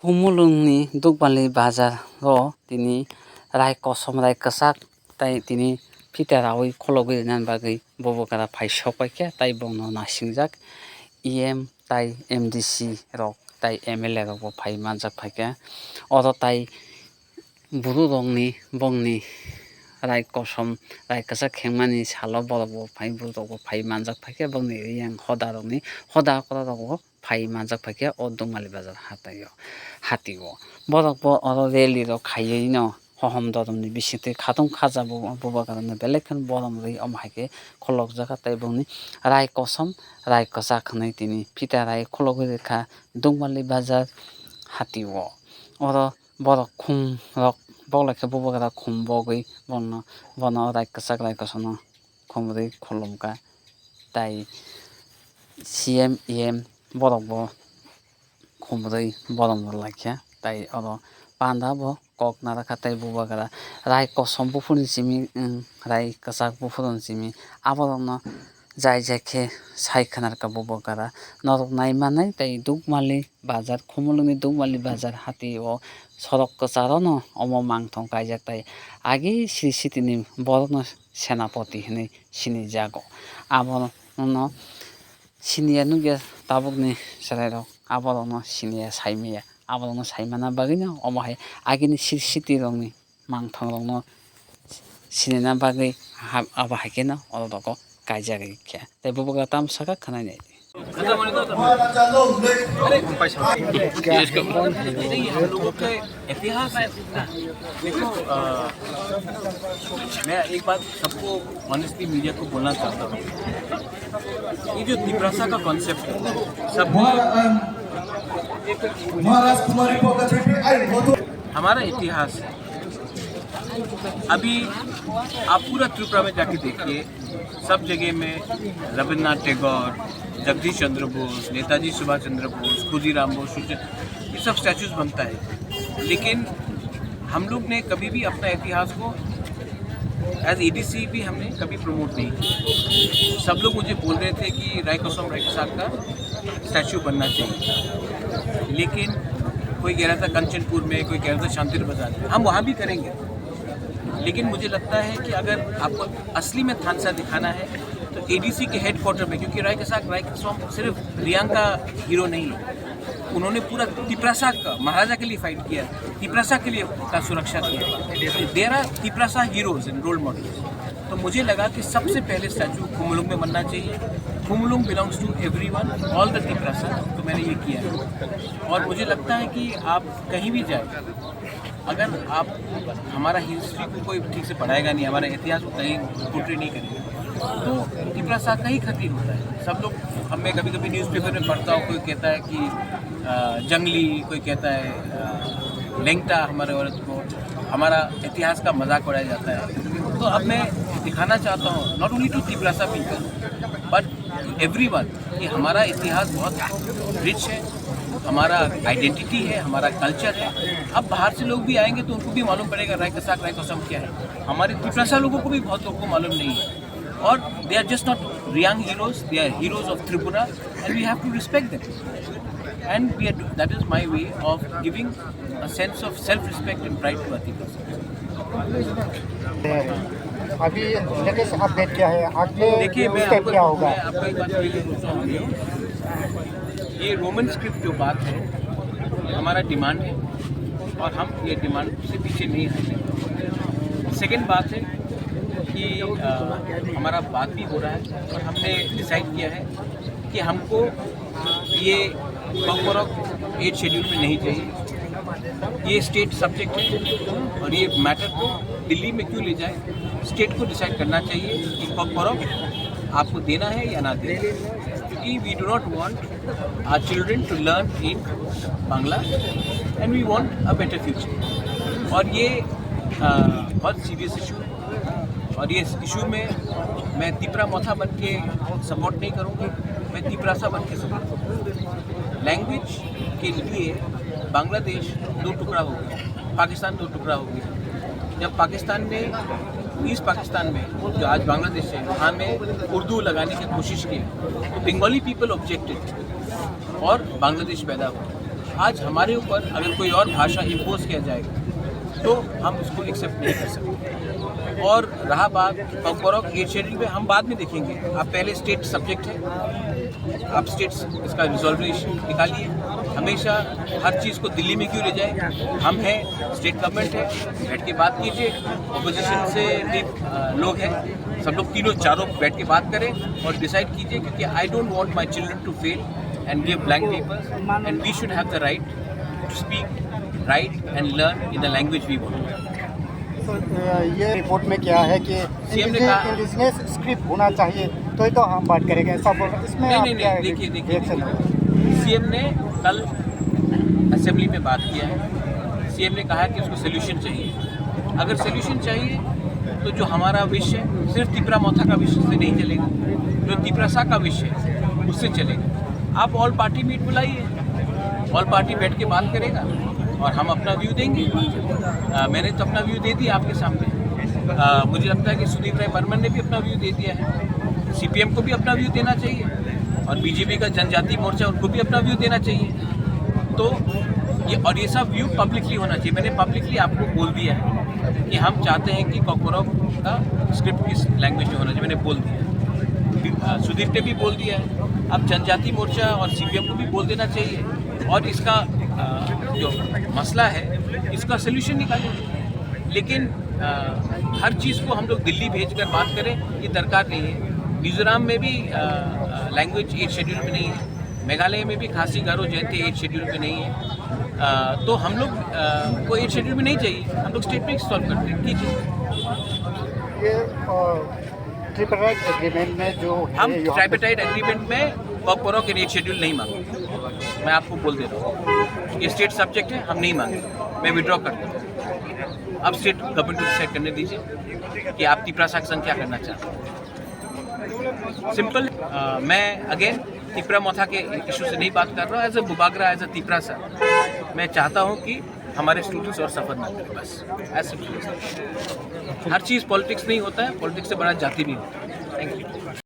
Humulungni dukbali bazaro tini rai kosom rai kwsak tai tini pitarawi khulogwi nan bagwi bobokara paisok paikhe tai bono nasingjak EM tai MDC rok tai MLA rok bo pai manjak paikhe oro tai borok rokni bongni rai kosom rai kwsak khengmani salo borok bo pai borok rok bo pai manjak paikhe bongni yang hoda rokni hoda korok rok bo pai manjak paikhe o dukmali bazar hatio borok bo oro rally rok khaiui no hohom doromni bisingtwi khatung khajabo bobo karonoi belai kheno borom rwi amo haikhe khulokjago tei bongni rai kosom rai kwchak hinui tini fitarai khulogui rwkha dukmali bazar hatio oro borok khum rok boklaikha bobokara khum bogwi bono rai kwchak rai kosom no khumrwi khulumkha tai CM EM borok bo khumrwi borom laikha tai oro panda bo kok narakha tai bobokara rai kosom buphurni chimi rai kwchak buphurni chimi aborokno jai jai khe sai khwnarkha bobokara norok naimanai tei dukmali bazar khumulungni dukmali bazar hatio sorok kwcharo no omo mangthong kaijak tai age Sri City ni borokno senapati hinui sinijago abono siniya nugya tabukni cherai rok aborokno siniya saimaya aborokno saimana bagui no omo hai agini Sri City rokni mangthong rokno sinina bagui abo haikhe no oro roko kaijak khe tei bobokara tamsaka khwnai nai ये हम लोगों के इतिहास है। देखो मैं एक बात सबको ऑनेस्टली मीडिया को बोलना चाहता हूँ, ये जो तिप्रासा का कॉन्सेप्ट है सब हमारा इतिहास है। अभी आप पूरा त्रिपुरा में जाके देखिए, सब जगह में रविन्द्रनाथ टैगोर, जगदीश चंद्र बोस, नेताजी सुभाष चंद्र बोस, खुदीराम बोस, ये सब स्टैचूज बनता है, लेकिन हम लोग ने कभी भी अपना इतिहास को एज एडीसी भी हमने कभी प्रमोट नहीं किया। सब लोग मुझे बोल रहे थे कि राय कोसम राय कसाक का स्टैचू बनना चाहिए, लेकिन कोई कह रहा था कंचनपुर में, कोई कह रहा था शांतिर बाजार में, हम वहाँ भी करेंगे। लेकिन मुझे लगता है कि अगर आपको असली में थानसा दिखाना है तो एडीसी के हेडक्वार्टर में, क्योंकि राय कोसम सिर्फ रियांग का हीरो नहीं है, उन्होंने पूरा तिप्रासा का महाराजा के लिए फाइट किया, तिप्रासा के लिए का सुरक्षा किया। There are Tiprasa heroes and role models. तो मुझे लगा कि सबसे पहले स्टैचू खुमुलुंग में बनना चाहिए। Khumulwng belongs to everyone, all the Tiprasa. तो मैंने ये किया है और मुझे लगता है कि आप कहीं भी जाए, अगर आप हमारा हिस्ट्री को कोई ठीक से पढ़ाएगा नहीं, हमारा इतिहास को कहीं पोर्ट्रे नहीं करेगा, तो तिप्रासा का ही खतीर होता है। सब लोग, हमें कभी कभी न्यूज़पेपर में पढ़ता हूँ, कोई कहता है कि जंगली, कोई कहता है लेंगटा, हमारे औरत को हमारा इतिहास का मजाक उड़ाया जाता है। तो अब मैं दिखाना चाहता हूँ, not only to Tiprasa people but everyone, कि हमारा इतिहास बहुत रिच है, हमारा आइडेंटिटी है, हमारा कल्चर है। अब बाहर से लोग भी आएंगे तो उनको भी मालूम पड़ेगा राय कसाक राय कोसम क्या है। हमारे तिप्रासा लोगों को भी बहुत लोगों को मालूम नहीं है, और they are just not Riang heroes, they are heroes of Tripura and we have to respect them, and that is my way of giving a sense of self-respect and pride to Tiprasa. अभी latest update क्या है, आगे देखिए मैं step क्या होगा? आपको एक बात बोलूँ, ये रोमन स्क्रिप्ट जो बात है हमारा डिमांड है और हम ये डिमांड से पीछे नहीं हटेंगे। सेकेंड बात है कि हमारा बात भी हो रहा है और हमने डिसाइड किया है कि हमको ये कॉकबॉरोक 8 शेड्यूल में नहीं चाहिए। ये स्टेट सब्जेक्ट है और ये मैटर को दिल्ली में क्यों ले जाए, स्टेट को डिसाइड करना चाहिए कि कॉकबॉरोक आपको देना है या ना देना, क्योंकि we do not want our children to learn in Bangla and we want a better future. और ये बहुत सीरियस इशू है और ये इशू में मैं तिप्रा मोथा बन के सपोर्ट नहीं करूँगा, मैं तिप्रासा बन के सपोर्ट करूँगा। लैंग्वेज के लिए बांग्लादेश 2 टुकड़ा हो गया, पाकिस्तान 2 टुकड़ा हो गया। जब पाकिस्तान ने ईस्ट पाकिस्तान में, जो आज बांग्लादेश है, वहाँ में उर्दू लगाने की कोशिश की तो बंगाली पीपल ऑब्जेक्टेड और बांग्लादेश पैदा हुआ। आज हमारे ऊपर अगर कोई और भाषा इम्पोज किया जाएगा तो हम उसको एक्सेप्ट नहीं कर सकते। और रहा बात कॉकबोरोक 8 शेड्यूल में, हम बाद में देखेंगे। आप पहले स्टेट सब्जेक्ट है, आप स्टेट्स इसका रिजोल्यूशन निकालिए। हमेशा हर चीज़ को दिल्ली में क्यों ले जाए? हम हैं, स्टेट गवर्नमेंट है, बैठ के बात कीजिए। अपोजिशन से भी लोग हैं, सब लोग तीनों चारों बैठ के बात करें और डिसाइड कीजिए, क्योंकि I don't want my children to fail and give blank papers, and we should have the right to speak, write and learn in the language we want. तो ये रिपोर्ट में क्या है कि CM ने कहा इंडिजिनस स्क्रिप्ट होना चाहिए, तो हम बात करेंगे, ऐसा बोल रहे हैं। इसमें आप क्या देखिए सीएम ने कल असेंबली में बात किया है। सीएम ने कहा कि उसको सोल्यूशन चाहिए। अगर सोल्यूशन चाहिए तो जो हमारा विषय है सिर्फ तिपरा मौथा का विषय से नहीं चलेगा, जो तिपरासा का विषय है उससे चलेगा। आप ऑल पार्टी मीट बुलाइए, ऑल पार्टी बैठ के बात करेगा और हम अपना व्यू देंगे। मैंने तो अपना व्यू दे दिया आपके सामने। मुझे लगता है कि सुदीप राय बर्मन ने भी अपना व्यू दे दिया है। सीपीएम को भी अपना व्यू देना चाहिए और बीजेपी का जनजाति मोर्चा उनको भी अपना व्यू देना चाहिए। तो ये सब व्यू पब्लिकली होना चाहिए। मैंने पब्लिकली आपको बोल दिया है कि हम चाहते हैं कि कॉकबोरोक का स्क्रिप्ट किस लैंग्वेज में होना चाहिए, मैंने बोल दिया। सुदीप ने भी बोल दिया है। अब जनजाति मोर्चा और सीपीएम को भी बोल देना चाहिए और इसका जो मसला है इसका सलूशन निकालें। लेकिन हर चीज़ को हम लोग दिल्ली भेजकर बात करें, ये दरकार नहीं है। मिज़ोरम में भी लैंग्वेज 8 शेड्यूल में नहीं है, मेघालय में भी खासी गारो जयंती 8 शेड्यूल में नहीं है। तो हम लोग को 8 शेड्यूल में नहीं चाहिए, हम लोग स्टेट में सॉल्व करते हैं। कीजिए। ये ट्रिपराइट एग्रीमेंट में जो हम ट्राइपेटाइड एग्रीमेंट में कॉकबोरोक 8 शेड्यूल नहीं मांगते। मैं आपको बोल दे रहा हूँ, ये स्टेट सब्जेक्ट है, हम नहीं मांगते। मैं विड्रॉ करता हूँ। अब स्टेट गवर्नमेंट को डिसाइड करने दीजिए कि आप तिपरासा के संग क्या करना चाहते हैं। सिंपल। मैं अगेन तिपरा मौथा के इशू से नहीं बात कर रहा हूँ। As a Bubagra, as a Tiprasa, मैं चाहता हूँ कि हमारे स्टूडेंट्स और सफ़र ना करें, बस ऐसे। हर चीज़ पॉलिटिक्स नहीं होता है, पॉलिटिक्स से बड़ा जाति नहीं होता है। Thank you.